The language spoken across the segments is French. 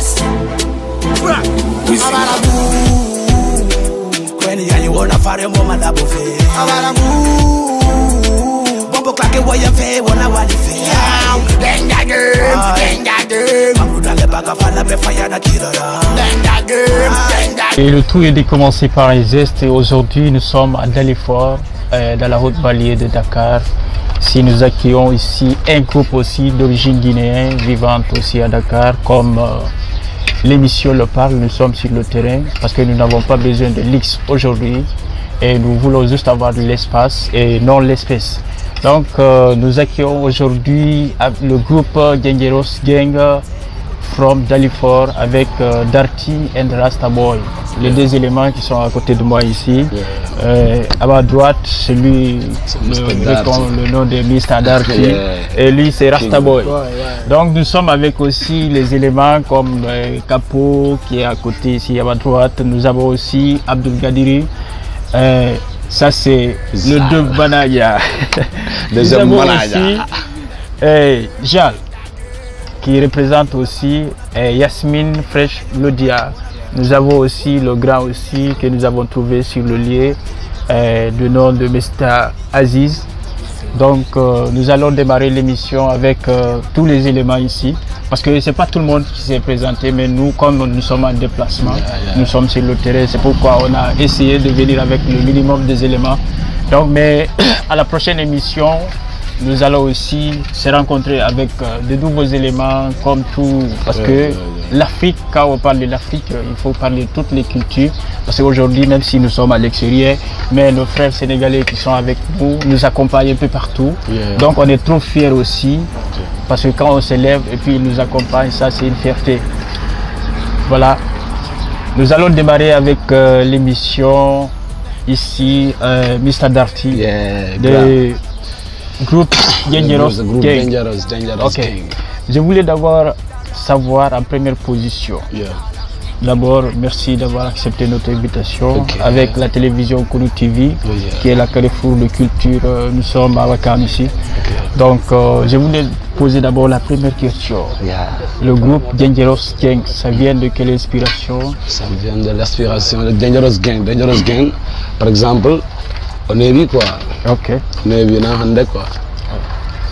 Yes. When you wanna fare mo malabo fe. Bombo claque voy a fe, wanna wali fe. Denga game. Amuda le baga fala be faya na kirara. Denga game. Et le tout est de commencer par les Est et aujourd'hui nous sommes à Dalifort, dans la route ballier de Dakar. Si nous accueillons ici un groupe aussi d'origine guinéenne vivante aussi à Dakar, comme l'émission le parle, nous sommes sur le terrain parce que nous n'avons pas besoin de l'X aujourd'hui et nous voulons juste avoir de l'espace et non l'espèce. Donc nous accueillons aujourd'hui le groupe Gengeros Gang from Dalifort avec Darty and Rastaboy, les deux éléments qui sont à côté de moi ici. À ma droite, c'est lui, le nom de Mr. Darty, et lui c'est Rastaboy. Donc nous sommes avec aussi les éléments comme Capo qui est à côté ici à ma droite. Nous avons aussi Abdul Gadiri. Ça c'est le deux Banaya. Nous avons aussi Jal qui représente aussi Yasmine Fresh Lodia. Nous avons aussi le grand aussi que nous avons trouvé sur le lieu du nom de Mr. Aziz. Donc nous allons démarrer l'émission avec tous les éléments ici parce que c'est pas tout le monde qui s'est présenté, mais nous comme nous sommes en déplacement, nous sommes sur le terrain, c'est pourquoi on a essayé de venir avec le minimum des éléments. Donc mais à la prochaine émission nous allons aussi se rencontrer avec de nouveaux éléments comme tout, parce que l'Afrique, quand on parle de l'Afrique, il faut parler de toutes les cultures, parce qu'aujourd'hui, même si nous sommes à l'extérieur, mais nos frères sénégalais qui sont avec nous, nous accompagnent un peu partout. Donc on est trop fiers aussi, parce que quand on se lève et puis ils nous accompagnent, ça c'est une fierté. Voilà, nous allons démarrer avec l'émission ici, Mr. Darty, groupe Gengeros Gang. Okay. Je voulais d'abord savoir en première position. D'abord, merci d'avoir accepté notre invitation avec la télévision Kounou TV, qui est la carrefour de culture. Nous sommes à Wakam ici. Donc, je voulais poser d'abord la première question. Le groupe Gengeros Gang, ça vient de quelle inspiration? Ça vient de l'inspiration de Gengeros Gang. Gengeros Gang, par exemple, on est vu quoi. On est vu dans quoi.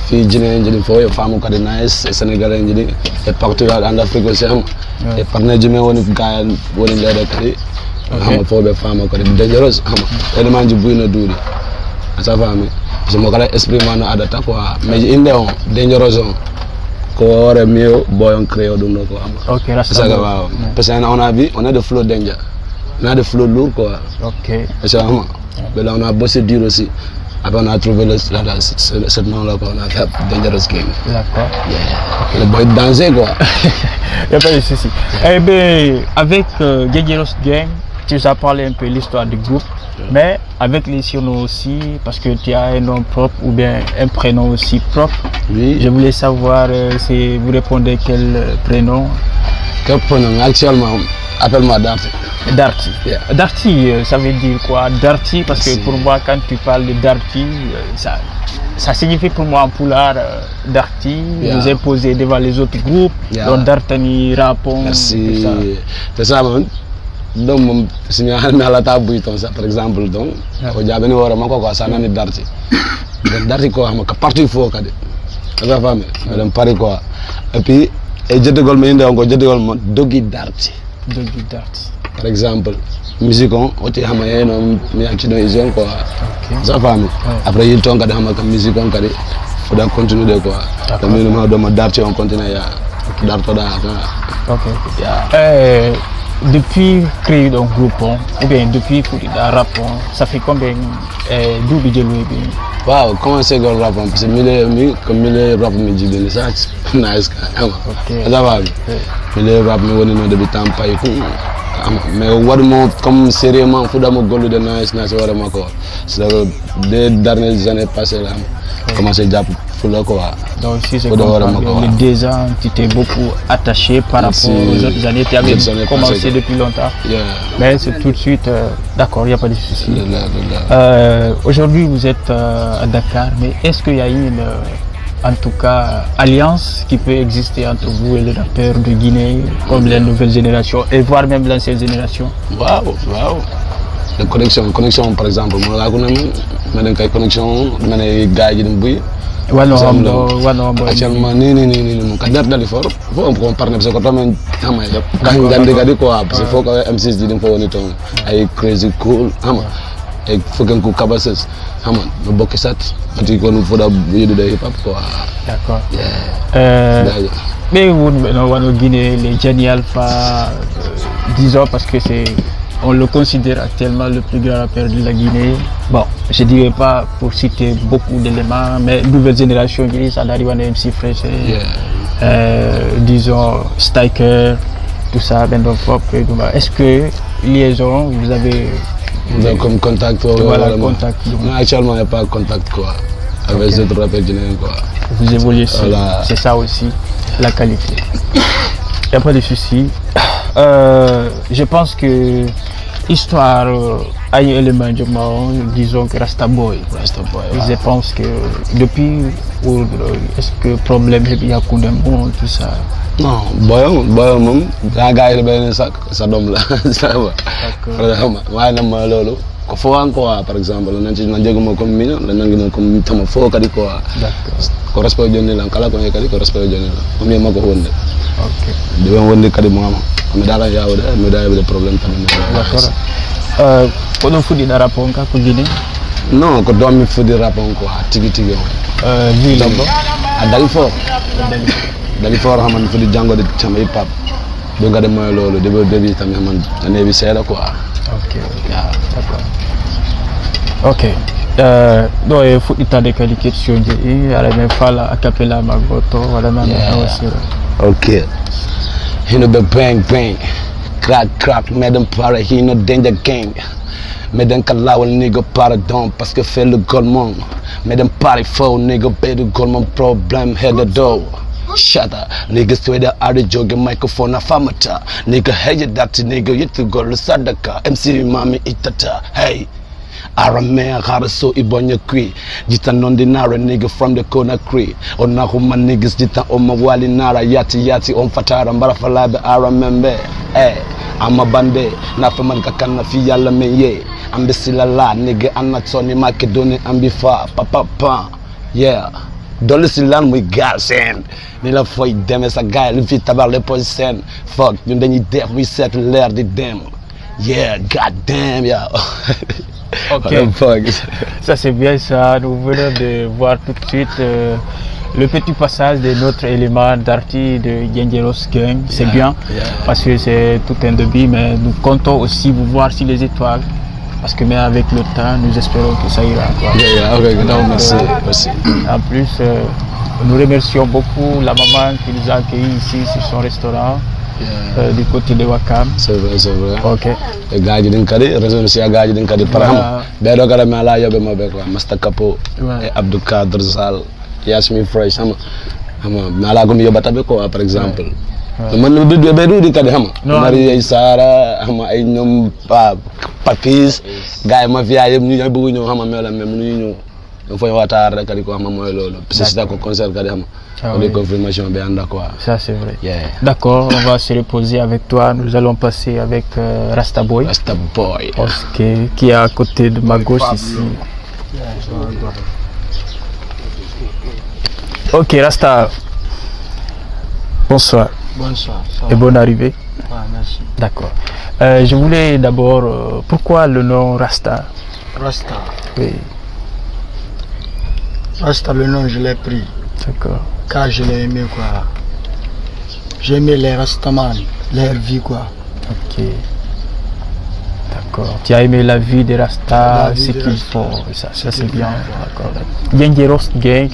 Fi Guinée, il faut les femmes qui sont nice, les Sénégalais, et partout en Afrique aussi. Et par les Guinéens, on est gars, on est là d'accord. On faut les femmes qui sont dangereuses. Et les gens qui sont durs. Ça va, mais je me connais exprimer en adaptation quoi. Mais ils sont dangereux. Qu'on aurait mieux, boy, on crée au donc quoi. C'est ça que va. Parce qu'on a vu, on a des flots danger. On a des flots lourds quoi. C'est ça. Mais là on a bossé dur aussi. Après on a trouvé ce nom-là qu'on a fait Dangerous Gang. D'accord. Le boy danger quoi. Il n'y a pas de souci. Eh bien, avec Gengeros Gang, tu nous as parlé un peu de l'histoire du groupe, mais avec les surnoms aussi, parce que tu as un nom propre ou bien un prénom aussi propre. Je voulais savoir si vous répondez quel prénom. Quel prénom actuellement? Appelle-moi Darty. Darty. Darty, ça veut dire quoi? Darty, parce que pour moi, quand tu parles de Darty, ça signifie pour moi en poulard Darty, nous imposer devant les autres groupes, donc Dartani, Rapon. Merci. C'est ça, man. Donc, si nous avons la table, par exemple, donc, au diable, nous avons encore ça, on est Darty. Darty, quoi, partout il faut, c'est ça, femme. Madame Paris, quoi. Et puis, et je te dis, on a Dogi Darty. Par exemple, musique on oti hama yeno mi accident ision quoi. Ça famille. Après il tonga de hama musique on kadi faut donc continuer de quoi. Donc nous do ma Darty on continue ya Darto da. Depuis créer un groupe ou bien depuis pour le rap, ça fait combien d'où de louer bien? Wow, comment c'est que le rap? Parce que comme le rap me dit bien ça, c'est nice quand même. Ça va. Le rap me donne de temps pas mais vraiment comme sérieusement faut d'abord golo de nice vraiment quoi. C'est les dernières années passées là commencé déjà pour le quoi. Donc si c'est les 2 ans tu t'es beaucoup attaché par rapport aux autres années, tu avais commencé depuis longtemps. Mais c'est tout de suite d'accord, il n'y a pas de souci. Aujourd'hui vous êtes à Dakar, mais est-ce qu'il y a eu en tout cas, alliance qui peut exister entre vous et les rappeurs de Guinée, comme les nouvelles générations, et voire même l'ancienne génération? Waouh, waouh. La connexion par exemple, moi là, je suis en connexion, je suis gars qui actuellement, non, quand Dalifort, il faut qu'on parle parce que quand même, parce qu'il faut que M6 dise qu'il faut un crazy cool, il faut qu'on coupe cabasses, nous bloquer ça, parce qu'on faut de hip hop quoi. D'accord. Mais vous, en Guinée, les Gianni Alpha, disons parce que c'est, on le considère actuellement le plus grand rappeur de la Guinée. Bon, je ne dirais pas pour citer beaucoup d'éléments, mais nouvelle génération, ça arrive à MC Fresh, disons Stiker, tout ça, Bendon Fop. Est-ce que liaison, vous avez comme contact? Voilà, contact. Non, actuellement, il n'y a pas de contact quoi, avec les autres rappeurs guinéens. Vous évoluez, c'est ça aussi, la qualité. Il n'y a pas de souci. Je pense que histoire a un élément de moi, disons que Rasta Boy. Je pense que depuis, est-ce que problème il y a tout ça? Non, boy, un gars il est ça donne là, ça va. Ko fo encore par exemple on a dit comme mino la nangino comme tama fo kadi ko ko respect jonni la kala ko kadi ko respect jonni la mi mako wonde ok de wonde kadi mo am dala yawde mi da yawde problème tan d'accord ko don fudi da rapport ka ko Guinée non ko do mi fudi rapport ko tigi tigi vi labo Dalifort xamane fudi jangode tama hip hop do ngade moy lolu début tam xamane ané bi séla quoi. Ok, d'accord. Ok. Donc, il faut des qualifications. Il y a même fala a capella magoto, voilà même aussi. Ok. Hino be bang bang, crack, madame para hino danger gang. Madame kalawal nigga pardon parce que fait le golemon. Madame pari faux nigga pay the golemon problem head the door. Shut up, niggas to the other jog microphone a famata. Nigga hey that nigga you to go sadaka. MC mami itata. Hey, Arame Haraso Ibonya Cree. Jita non-dinara nigga from the corner Cree. Ona huma niggas jita oma wali nara yati on fatara mbarafalabe Aramembe. Hey, I'm a bande. Nafaman kakana fi yala meye. Ambisilala nigga anatoni makedoni ambifa. Papa. Yeah. Dans le silence, moi, gars, c'est mais la fois, il dème, ça gagne, le vite tabac, les points scène. Fuck, nous dernier def, we set l'air de dem. Yeah, god damn, yeah. Ok, ça c'est bien ça. Nous venons de voir tout de suite le petit passage de notre élément d'artiste de Dangerous Gang. C'est bien, parce que c'est tout un début, mais nous comptons aussi vous voir sur les étoiles. Parce que mais avec le temps, nous espérons que ça ira. Merci. En plus, nous remercions beaucoup la maman qui nous a accueillis ici sur son restaurant du côté de Wakam. C'est vrai. Ok. Les gars qui ont raison aussi, les gars qui ont parlé. Bédo Karame la yobe mo bekwa, Master Capo, Abdou Kadr Zal, Yasmin Fresh, mais la gomi yoba tabe quoi par exemple. Man bedu di kadi xama Maria Isara xama ay ñom papis gaay ma via yeb ñu bëgg ñu xama mela même ñu ñu fay watar rek kadi ko xama moy lolu c'est ça ko concert kadi xama on est confirmation be anda quoi ça c'est vrai d'accord on va se reposer avec toi nous allons passer avec Rasta Boy qui est à côté de ma gauche ici. Ok Rasta, bonsoir. Bonsoir. Et bonne arrivée. Ouais, merci. D'accord. Je voulais d'abord, pourquoi le nom Rasta? Rasta. Oui. Rasta, le nom, je l'ai pris. D'accord. Car je l'ai aimé, quoi. J'ai aimé les Rastaman, leur vie, quoi. Ok. D'accord. Tu as aimé la vie des Rastas, ce qu'ils font. Ça c'est bien. D'accord. Dangerous Gang.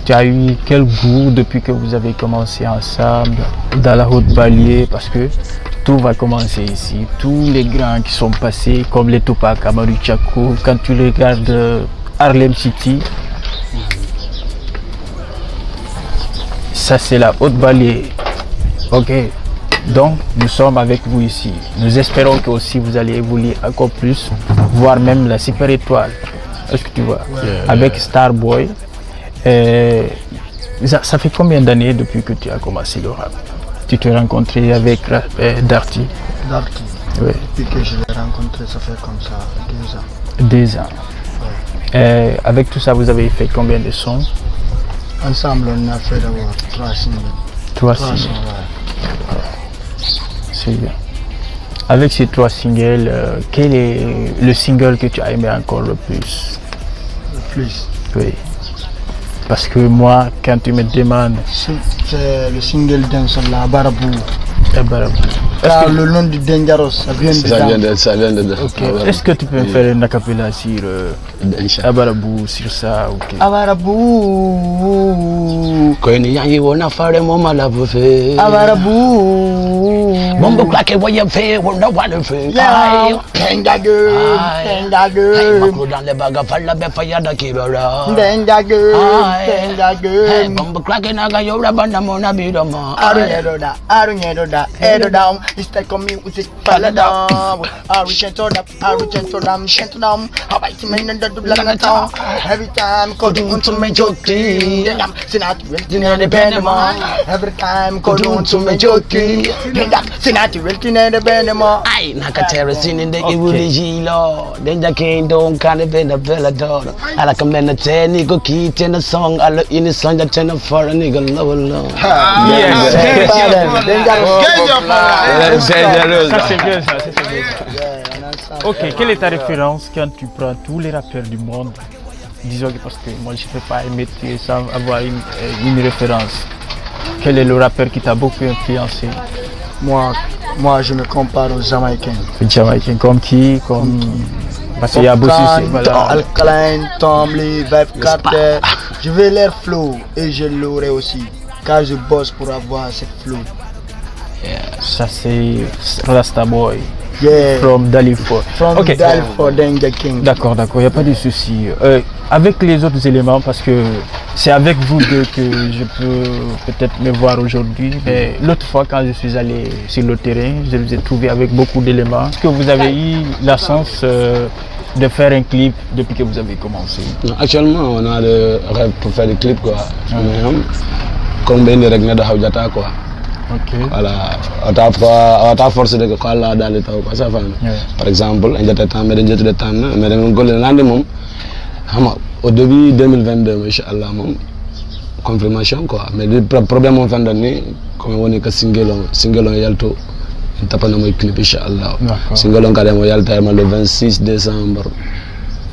Tu as eu quel goût depuis que vous avez commencé ensemble dans la Haute-Banlieue? Parce que tout va commencer ici. Tous les grands qui sont passés, comme les Tupac, Amadou Tchako, quand tu regardes Harlem City, ça c'est la Haute-Banlieue. Ok. Donc nous sommes avec vous ici. Nous espérons que aussi vous allez évoluer encore plus, voire même la super étoile. Est-ce que tu vois? Avec Starboy. Ça fait combien d'années depuis que tu as commencé le rap? Tu t'es rencontré avec Darty? Darty. Oui. Depuis que je l'ai rencontré, ça fait comme ça 2 ans. 2 ans. Ouais. Avec tout ça, vous avez fait combien de sons? Ensemble, on a fait d'abord 3 singles. 3 singles. Ouais. C'est bien. Avec ces 3 singles, quel est le single que tu as aimé encore le plus? Le plus? Oui. Parce que moi, quand tu me demandes... C'est le single d'un seul, la Barabou. Barabou. Car le nom du Dangerous, ça vient de ça vient de okay. Est-ce que tu peux me faire une acapella sur Abarabou, sur ça? Okay. Abarabou. Kweni yangi wona fare mo malabu fe. Abarabou. Bombo claque voyait fait, on a pas le fait. Tendague. Mako dans les bagas, falla be faya da kibara. Tendague. Bombo claque naga yora banda mona bidama. Arunyedoda. Edoda. It's like a music paladam. Arunyedoda. Shentonam. How about you men the Blanatown? Every time go to me jockey. Sinat in the Panama. Every time go to me jockey. Sinat in the Panama. I Nakatera sin in the Gilo. Then the king don't kind of been a bellador. I like a man a 10 nigga key in a song. I look in the song that 10 for a nigga low. Yes. Ça c'est bien ça, c'est bien. Ok, quelle est ta référence quand tu prends tous les rappeurs du monde? Disons que parce que moi je ne peux pas émettre sans avoir une référence. Quel est le rappeur qui t'a beaucoup influencé? Moi je me compare aux Jamaïcains. Les Jamaïcains comme qui? Parce qu'il y a beaucoup de... Alkaline, Tomly, Vibe Carter. Je vais leur flow et je l'aurai aussi. Car je bosse pour avoir cette flow. Yeah. Ça c'est Rasta Boy. Yeah. From Dalifor. From Dalifor, Danger King. D'accord, il n'y a pas de souci. Avec les autres éléments, parce que c'est avec vous deux que je peux peut-être me voir aujourd'hui. Mais l'autre fois, quand je suis allé sur le terrain, je vous ai trouvé avec beaucoup d'éléments. Est-ce que vous avez eu la chance de faire un clip depuis que vous avez commencé? Actuellement, on a des rêves pour faire des clips, quoi. Comme Ben Regna de Haujata, quoi. Okay. Voilà, on t'a forcé de quoi là dans le temps, quoi, ça fait. Par exemple, on a temps, mais on a temps, mais on a l'année au début 2022, Inch'Allah, confirmation, quoi. Mais le problème en fin d'année, comme on est que single on yalto, on tape dans mon clip, Inch'Allah. Single on carrément yalto le 26 décembre.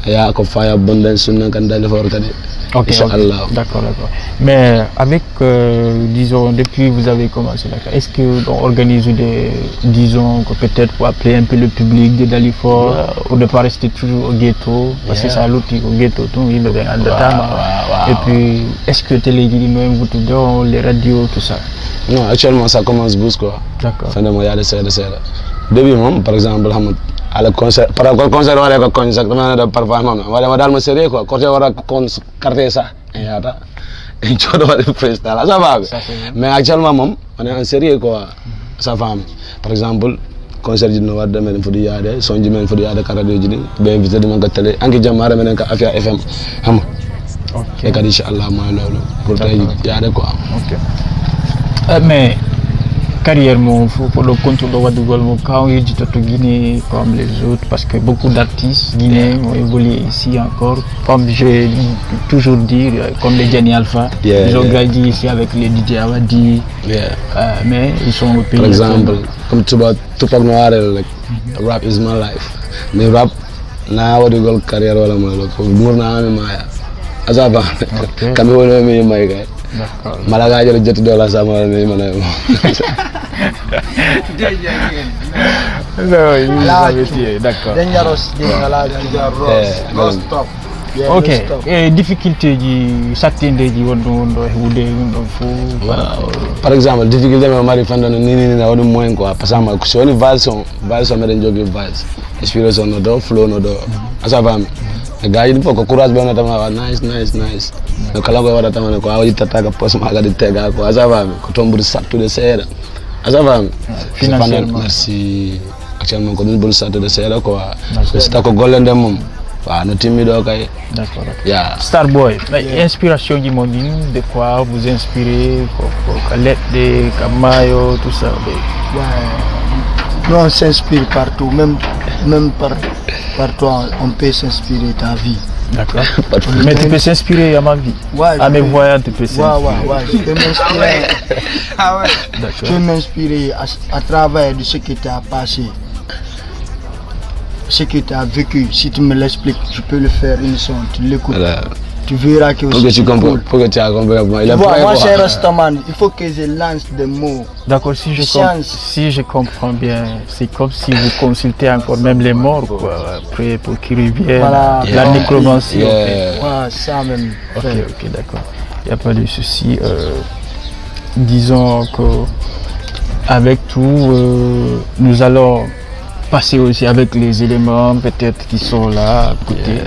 Il y a un fire abondance sur le candidat de Fortade. Ok, d'accord. Mais avec, disons, depuis que vous avez commencé là, est-ce qu'on organise disons, peut-être pour appeler un peu le public de Dalifor, ou de ne pas rester toujours au ghetto, parce que ça l'outil au ghetto, tout le monde et puis, est-ce que les radios, tout ça? Non, actuellement ça commence boost, quoi. D'accord. Fin de mois, il y a des début, par exemple, à le concert, par rapport au concert, on a un concert, parfois, on va dans le sérieux, quoi. Quand on a carté ça, et tu dois le freestyle, ça va. Mais actuellement, on est en sérieux, quoi. Ça va. Par exemple, concert du Noir de Mène Foudiade, son du Mène Foudiade, Carade Jini, bien invité de mon télé, Anki Jamara, Mène Afia FM. Et qu'Inch'Allah, moi, pour te quoi. Mais carrière pour le compte de Ouagadougou, quand il dit tout Guinée comme les autres, parce que beaucoup d'artistes guinéens ont évolué ici encore, comme je toujours dire, comme les Gianni Alpha, ils ont grandi ici avec les DJ Awadi, mais ils sont au pays. Par exemple, comme Tupac Noir, rap is my life. Mais rap, na Ouagadougou carrière wala moi, mour na ami maya. Azaba, kami wala mi may kay. D'accord. Malaga jël jëtt do la sama ni mané. D'accord. Dangerous. Ok. Et difficulté ji sattinde ji wondo par exemple, difficulté me mari fanda ni na wonu moyen quoi parce que so ni valse me den jogi valse. Inspiration no do, flow no do. Asaba gars yi faut que courage be na tama nice. No kala go wada tama ko awi tataga post ma ga di tega ko asaba ko tombur sattu de sera. Asaba financièrement merci. Actuellement ko dul sattu de sera quoi. C'est ta ko golende mom. no timido kay. D'accord. Yeah. Starboy, inspiration qui m'ont dit de quoi vous inspirez, de Kamayo, tout ça. Ouais. Nous on s'inspire partout, même par toi, on peut s'inspirer de ta vie. D'accord. Mais tu peux s'inspirer à ma vie. Ouais, à mes voyages, tu peux s'inspirer. Ouais, je peux m'inspirer. Ah ouais. Je peux m'inspirer à travers de ce que tu as passé. Ce que tu as vécu, si tu me l'expliques, je peux le faire une son, tu l'écoutes. Voilà. Tu verras que aussi. Pour que tu as compris. Moi, c'est un rastaman, il faut que je lance des mots. D'accord, si je comprends bien, c'est comme si vous consultez encore même les morts, quoi, après pour qu'ils reviennent. Voilà, la nécromancie. Voilà, ça même. Ok, d'accord. Il n'y a pas de souci. Disons que avec tout, nous allons passer aussi avec les éléments peut-être qui sont là à côté,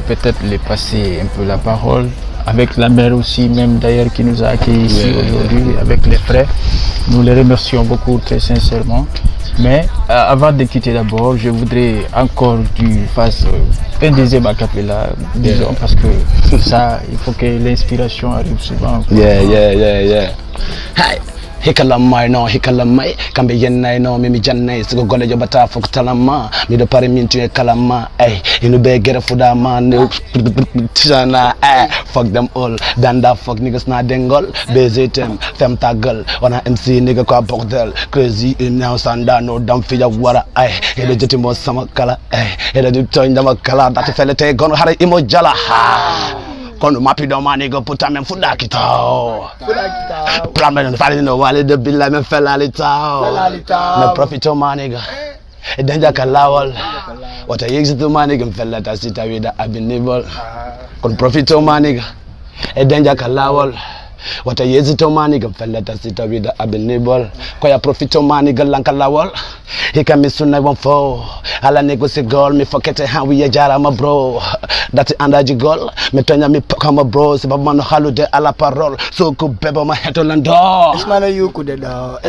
peut-être les passer un peu la parole avec la mère aussi, même d'ailleurs qui nous a accueillis ici aujourd'hui avec les frères. Nous les remercions beaucoup très sincèrement. Mais avant de quitter d'abord, je voudrais encore que tu fasses un deuxième acapella, disons, parce que ça, il faut que l'inspiration arrive souvent. Yeah. Hikalamai no hikalamai kambe yenai no mimi janai sigo gole jobata fok talama mi do pare mintu e kalama ay inu be gere fuda man tana fuck them all danda fuck niggas na dengol bezetem fem tagal wana MC nigga kwa bordel crazy in now sanda no dam fiya wara ay ele jeti mo sama kala ay ele du toy ndama kala dati felete gon hare imo jala kono mapido manigo puta men fuda kitao pramen fali no wale de billa men felali tao me profito maniga e danja kalawol wata yexito maniga felata sita wida abinibol kon profito maniga e danja kalawol wata yexito maniga felata sita wida abinibol ko ya profito maniga lankalawol he can me soon I won't fall ala negotiate goal me forget how we jara my bro that andaji goal me tonya me kama bro se baba no halude ala parole so ko beba ma hetolando esmana yuku de da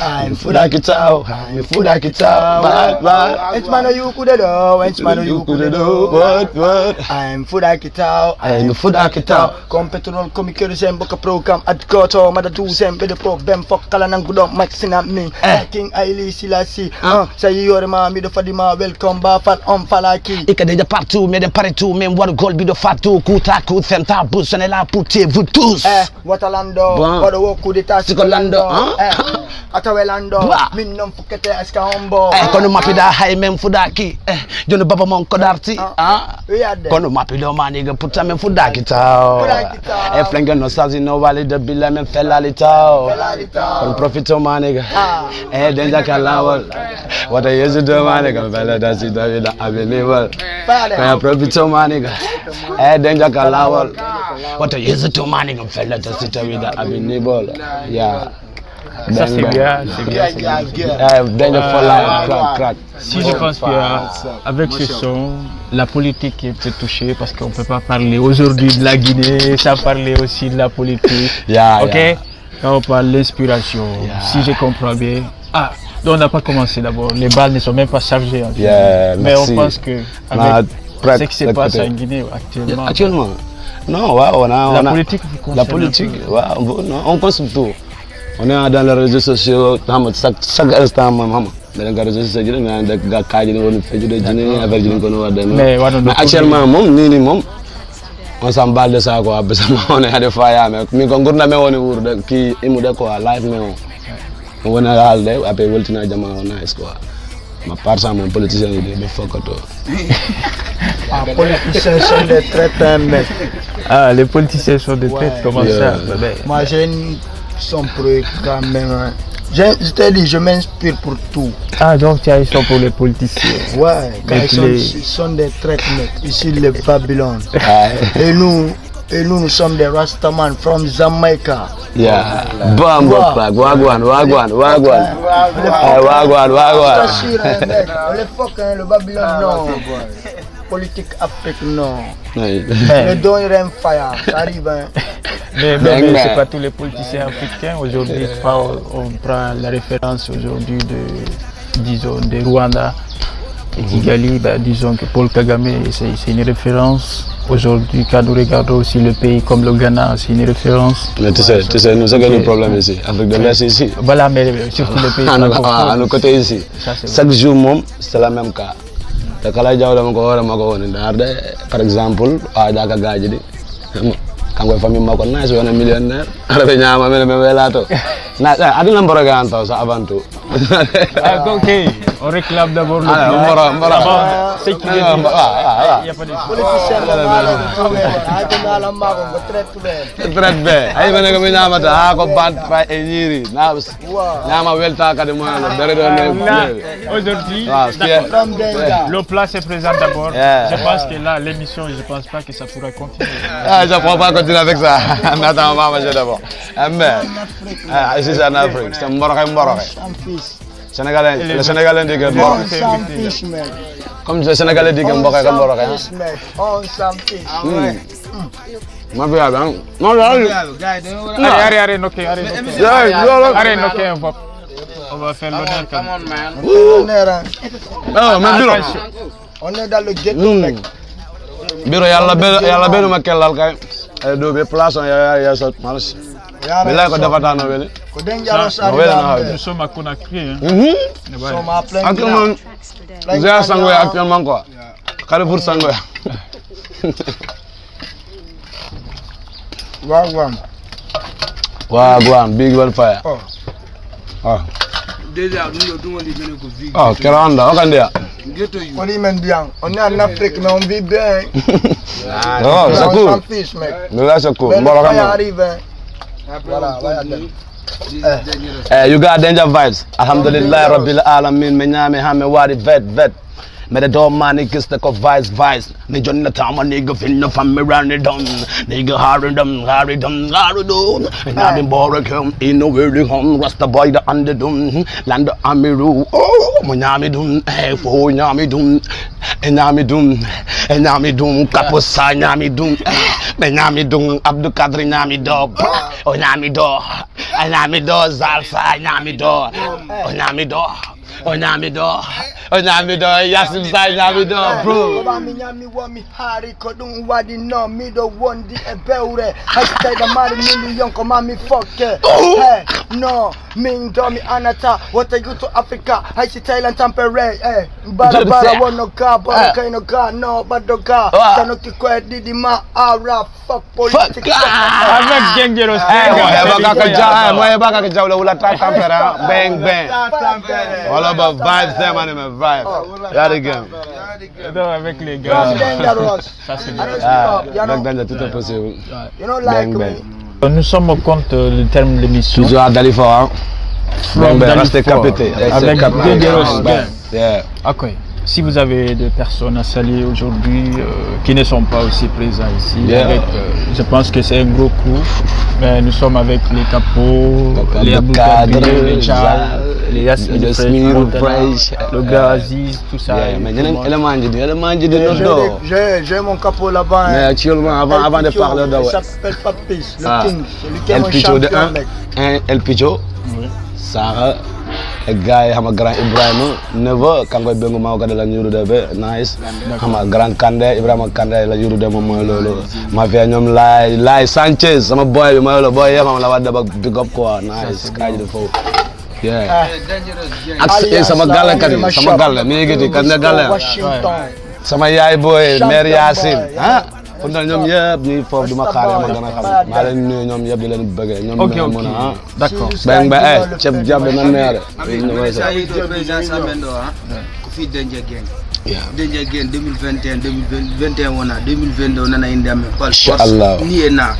I'm fuda kitao me fuda kitao esmana yuku de da what I'm fuda kitao kom petrol kom kerosene boka program at goto mada tu sembe de problem fok kala nang gudom maxina me King Aili Silasi say yore ma mi do fadima welcome ba fat on falaki ikade partout mais de partout même war gol bi do fatu kuta ku senta busone la pour vous tous watalando wado woku de tasikolando atawelando min non fukete aska hombo kono mapida hay même fudaki jono baba mon kodarti kono mapido maniga puta men fudaki tao flenga no sazi no wale de billa men felali tao kono profito maniga denja kalawol wata yesu do maniga bela dasi davida available kono profito maniga denja kalawol wata yesu do maniga fela dasi davida available Ça c'est bien. Si je pense qu'avec ce son, la politique est peut-être touchée parce qu'on ne peut pas parler aujourd'hui de la Guinée sans parler aussi de la politique. Quand on parle de l'inspiration, si je comprends bien. Donc on n'a pas commencé d'abord. Les balles ne sont même pas chargées. Mais on pense que avec ce qui se passe en Guinée actuellement. Non, la politique, on consomme tout. On est dans les réseaux sociaux, chaque instant, maman. Dans les réseaux sociaux, on mais actuellement, on s'en bat de ça, quoi. On est à des fire, mais quand on a mis qui est live, on a allé, après, on a nice, quoi. Ma part, ça, mon politicien, il est fuck tout. Les politiciens sont des traîtres, mec. Les politiciens sont des traîtres, comment ça? Moi, j'ai une son programme. Je t'ai dit, je m'inspire pour tout. Donc tu as une son pour les politiciens. Ouais, ils sont des traîtres, mec. Ici, les Babylone. Et nous sommes des Rastaman from Jamaica. Wagwan. Le fuck, le Babylone, non. Politique Afrique, non. Le don fire, ça arrive. Mais c'est pas tous les politiciens africains. Aujourd'hui, on prend la référence aujourd'hui de Rwanda. Et Kigali, disons que Paul Kagame, c'est une référence. Aujourd'hui, quand nous regardons aussi le pays comme le Ghana, c'est une référence. Mais tu sais, nous avons des problèmes ici, Afrique de l'Est ici. Voilà, mais surtout le pays. À nos côtés ici, chaque jour, c'est le même cas. Par exemple, quand on famille mako na so millionnaire arabe nyama mele me welato na aduna mborogan taw sa avant tout donc on réclame d'abord le sécurité. Traite bien ay mena ko nyama ta ko bant fa e nyiri na nyama welta ka de mo dere do aujourd'hui le plat se présente d'abord. Je pense que là l'émission, je pense pas que ça pourra continuer. Je crois pas continuer avec ça. Attends, on va manger d'abord. Mais ici c'est en Afrique, c'est mboroxe. Sénégalais, le Sénégalais dit que mboroxe. Comme le Sénégalais dit que mboroxe. On s'en fiche. Ma bien, non, Arrête, on va faire l'honneur quand même. On est dans le ghetto, mec. Biro yalla benu ma kellal kay ay do be place on ya so malas bilay ko defata no wele ko dangerous nous sommes à Conakry sommes à plein actuellement j'ai sango actuellement quoi Carrefour sango Wagwan big well fire déjà nous devons lui donner ko vie keranda okandia on y mène bien. On est en Afrique, mais on vit bien. Non, c'est cool. On s'en fiche, mec. Mais là, c'est cool. Mais le fire arrive. Voilà, you got danger vibes. Alhamdulillah, Rabbil Alamin. Menyame hame wari vet. Me the dog man niggas take off vice. Me John the time nigga feel no from me run it down. Nigga harry dum. And I've been bored him in no really home. Rasta boy the under dum. Land the amiru. Oh, Munyami dum. Hey, for Nyami dum. And Nyami dum. Kaposa Nyami dum. Nyami dum. Abdul Kadri Nyami dog. Oh Nyami dog. Nyami dog. Zalsa Nyami dog. Oh Nyami dog. Yasim Sai Nyamido, bro. Nyami wa mi hari kodun wadi no mi do wondi e beure. Hashtag the mari million koma mi fokke. Hey, no, mi do mi anata. What I go to Africa, hashtag Thailand Tampere. Hey, bara wono ka, bara kaino ka, no badoka. Tanoki kwe didi ma ara fuck politics. Avec Dangerous. Baka ka jawla wala Tampere. Bang. All about vibes, there, man, vibe. Y'a des games. Avec les gars. Ça c'est bien. Tout est possible. Nous sommes au compte le terme de l'émission. Toujours à Dalifort. Restez capité. Avec Dangerous. Ok. Si vous avez des personnes à saluer aujourd'hui qui ne sont pas aussi présents ici, je pense que c'est un gros coup. Mais nous sommes avec les capots, les Aboukadre, les Charles, les Yasmin Fresh, le gars Aziz, tout ça. J'ai mon capot là-bas. Mais actuellement, avant de parler il s'appelle Papis, le King. C'est lui qui est mon champion, mec. El Picho, Sarah. Gars yi grand Ibrahima neveu kan koy bengu ma ko de la ñuru de nice grand Kandé Ibrahima Kandé la ñuru de mom moy lolu ma fi ñom lay Sanchez sama boy bi moy lo boy yamam la wad ba big up quoi nice kaaj de fo ak sama gal mi yegati kan gal sama yaay boy mère Yassine kon dal ñom yeb ñi fofu duma xaar ma gëna xam ma leen nuyu ñom yeb di leen bëgg ñom mëna d'accord bang ba ciep jabbe na neere président Samendo ko fi Danger Gang Danger Gang 2021 2021 wona 2022 nana inde am pal inshallah ni na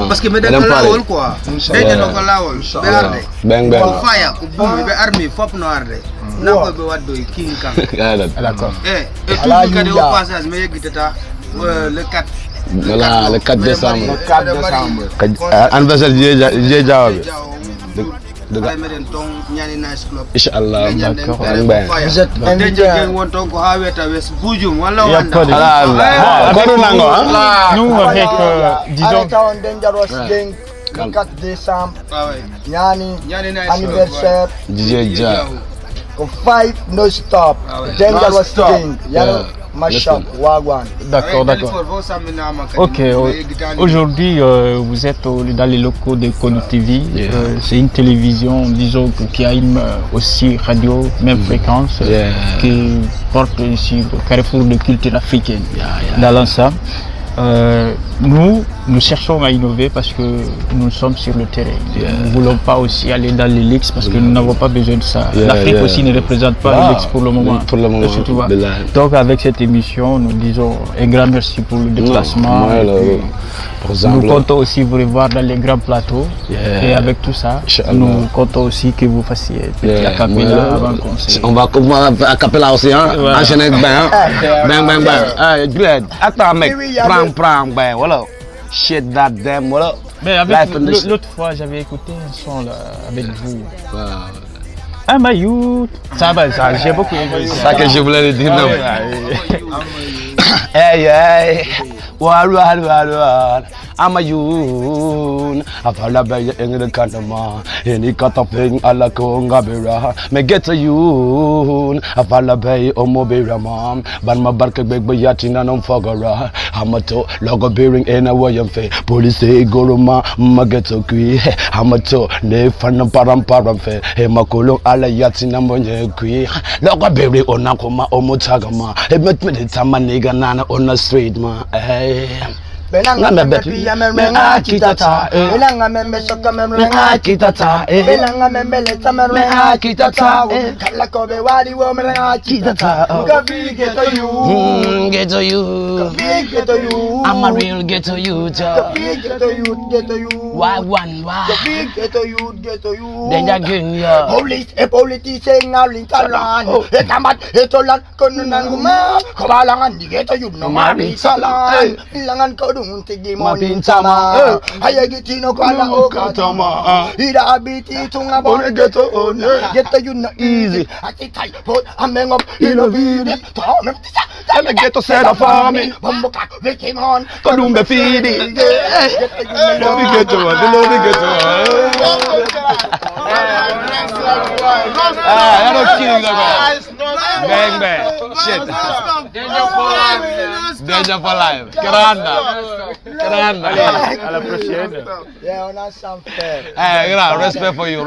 parce que me da lawol quoi Danger no ko lawol be arde bang fire ko bumi be army fop no arde na ko be waddo king kan d'accord et tout kadi au passage me yegitata le 4 voilà le 4 décembre anniversaire Dié Diaw de meden ton ñani nice club inshallah d'accord vous êtes invité won ton ko ha weta wes bujum wala nous avec disons Dangerous Gang le 4 décembre ñani anniversaire Dié Diaw 5 no stop. Dangerous Gang. Mashak, Wagwan. D'accord. Ok, aujourd'hui vous êtes dans les locaux de Konu TV. C'est une télévision, disons, qui a une aussi radio, même fréquence, qui porte ici le carrefour de culture africaine dans l'ensemble. Nous cherchons à innover parce que nous sommes sur le terrain. Nous ne voulons pas aussi aller dans les leaks parce que nous n'avons pas besoin de ça. L'Afrique aussi ne représente pas les leaks pour le moment. Donc avec cette émission, nous disons un grand merci pour le déplacement. Nous comptons aussi vous revoir dans les grands plateaux. Et avec tout ça, nous comptons aussi que vous fassiez la capella avant qu'on se... On va à capella aussi, hein? Enchaîner bang. Attends mec, prends, ben voilà. Shit that damn, voilà. Mais l'autre fois, j'avais écouté un son là, avec vous. I'm a youth. Ça va, j'ai beaucoup aimé ça. Ça que je voulais le dire, non? Hey, I'm a youth. Avala bay in the kanama. Any kataping ala konga bera. Me get a youth. Avala bay omobera mom. Ban ma barka beg bayatina non fogara. Hamato logo bearing in a way of fe. Police goroma mageto kui. Hamato ne fan param fe. He makolo ala yatina monye kui. Logo bearing onakoma omotagama. He met me the tamaniga nana on the street ma. Hey. Belanga mepi ya merenga kitata. Belanga membe soka merenga kitata. Belanga membe leta merenga kitata. Kala kobe wadi wo merenga kitata. Kafi ghetto you. Ghetto you. Kafi ghetto you. I'm a real ghetto you. Kafi ghetto you. Why? Kafi ghetto you. Danger Gang ya. Police politician na lintalan. Etamat etolan konunanguma. Kabalangan di ghetto you no marisalan. Ilangan ko Tigi Monintama, Ayagitino Kala Okatama, Ida Abiti Tunga Bonnet get you not easy. I think I put a man up in a video. Tom, I get to set up for me. Bumboka, Vicky on, Columba feeding. Get to Bang bang. Shit. Danger for life. Keranda. À la prochaine. Yeah, on a something. Respect for you.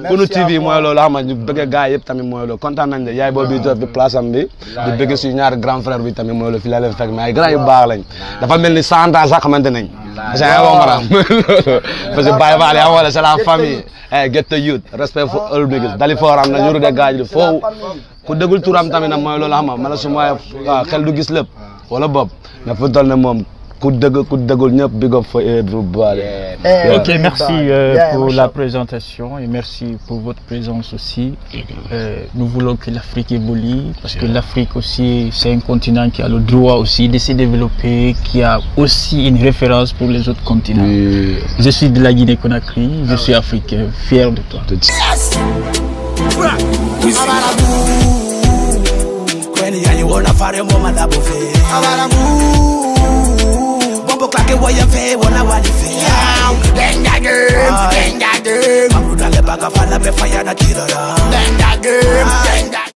Konu TV mooy loolu xam nga ñu bëgg gaay yëpp tamit mooy loolu kontaan nañ de yaay boobu di fi place am bi di bëgg suñu ñaar grand frère bi tamit mooy loolu fi la leen fekk mais ay grand yu baax lañ dafa mel ni 100 ans sax xamante nañ parce que Baye Fall yaa wala c'est la famille. Get the youth. Respect for all niggas. Dali foram na ñuru de gaay yi fo ku dégul turam tamit nag mooy loolu xam nga mala suma xel du gis lépp wala bob na fa dal ne moom ku dégul ñëpp big up for everybody. Ok, merci pour la présentation et merci pour votre présence aussi. Nous voulons que l'Afrique évolue parce que l'Afrique aussi c'est un continent qui a le droit aussi de se développer, qui a aussi une référence pour les autres continents. Je suis de la Guinée-Conakry, je suis africain, fier de toi. Claque voy a fe, wanna wali fe. Danger game. I'm brutal, baga falla, be fire na killer. Danger game.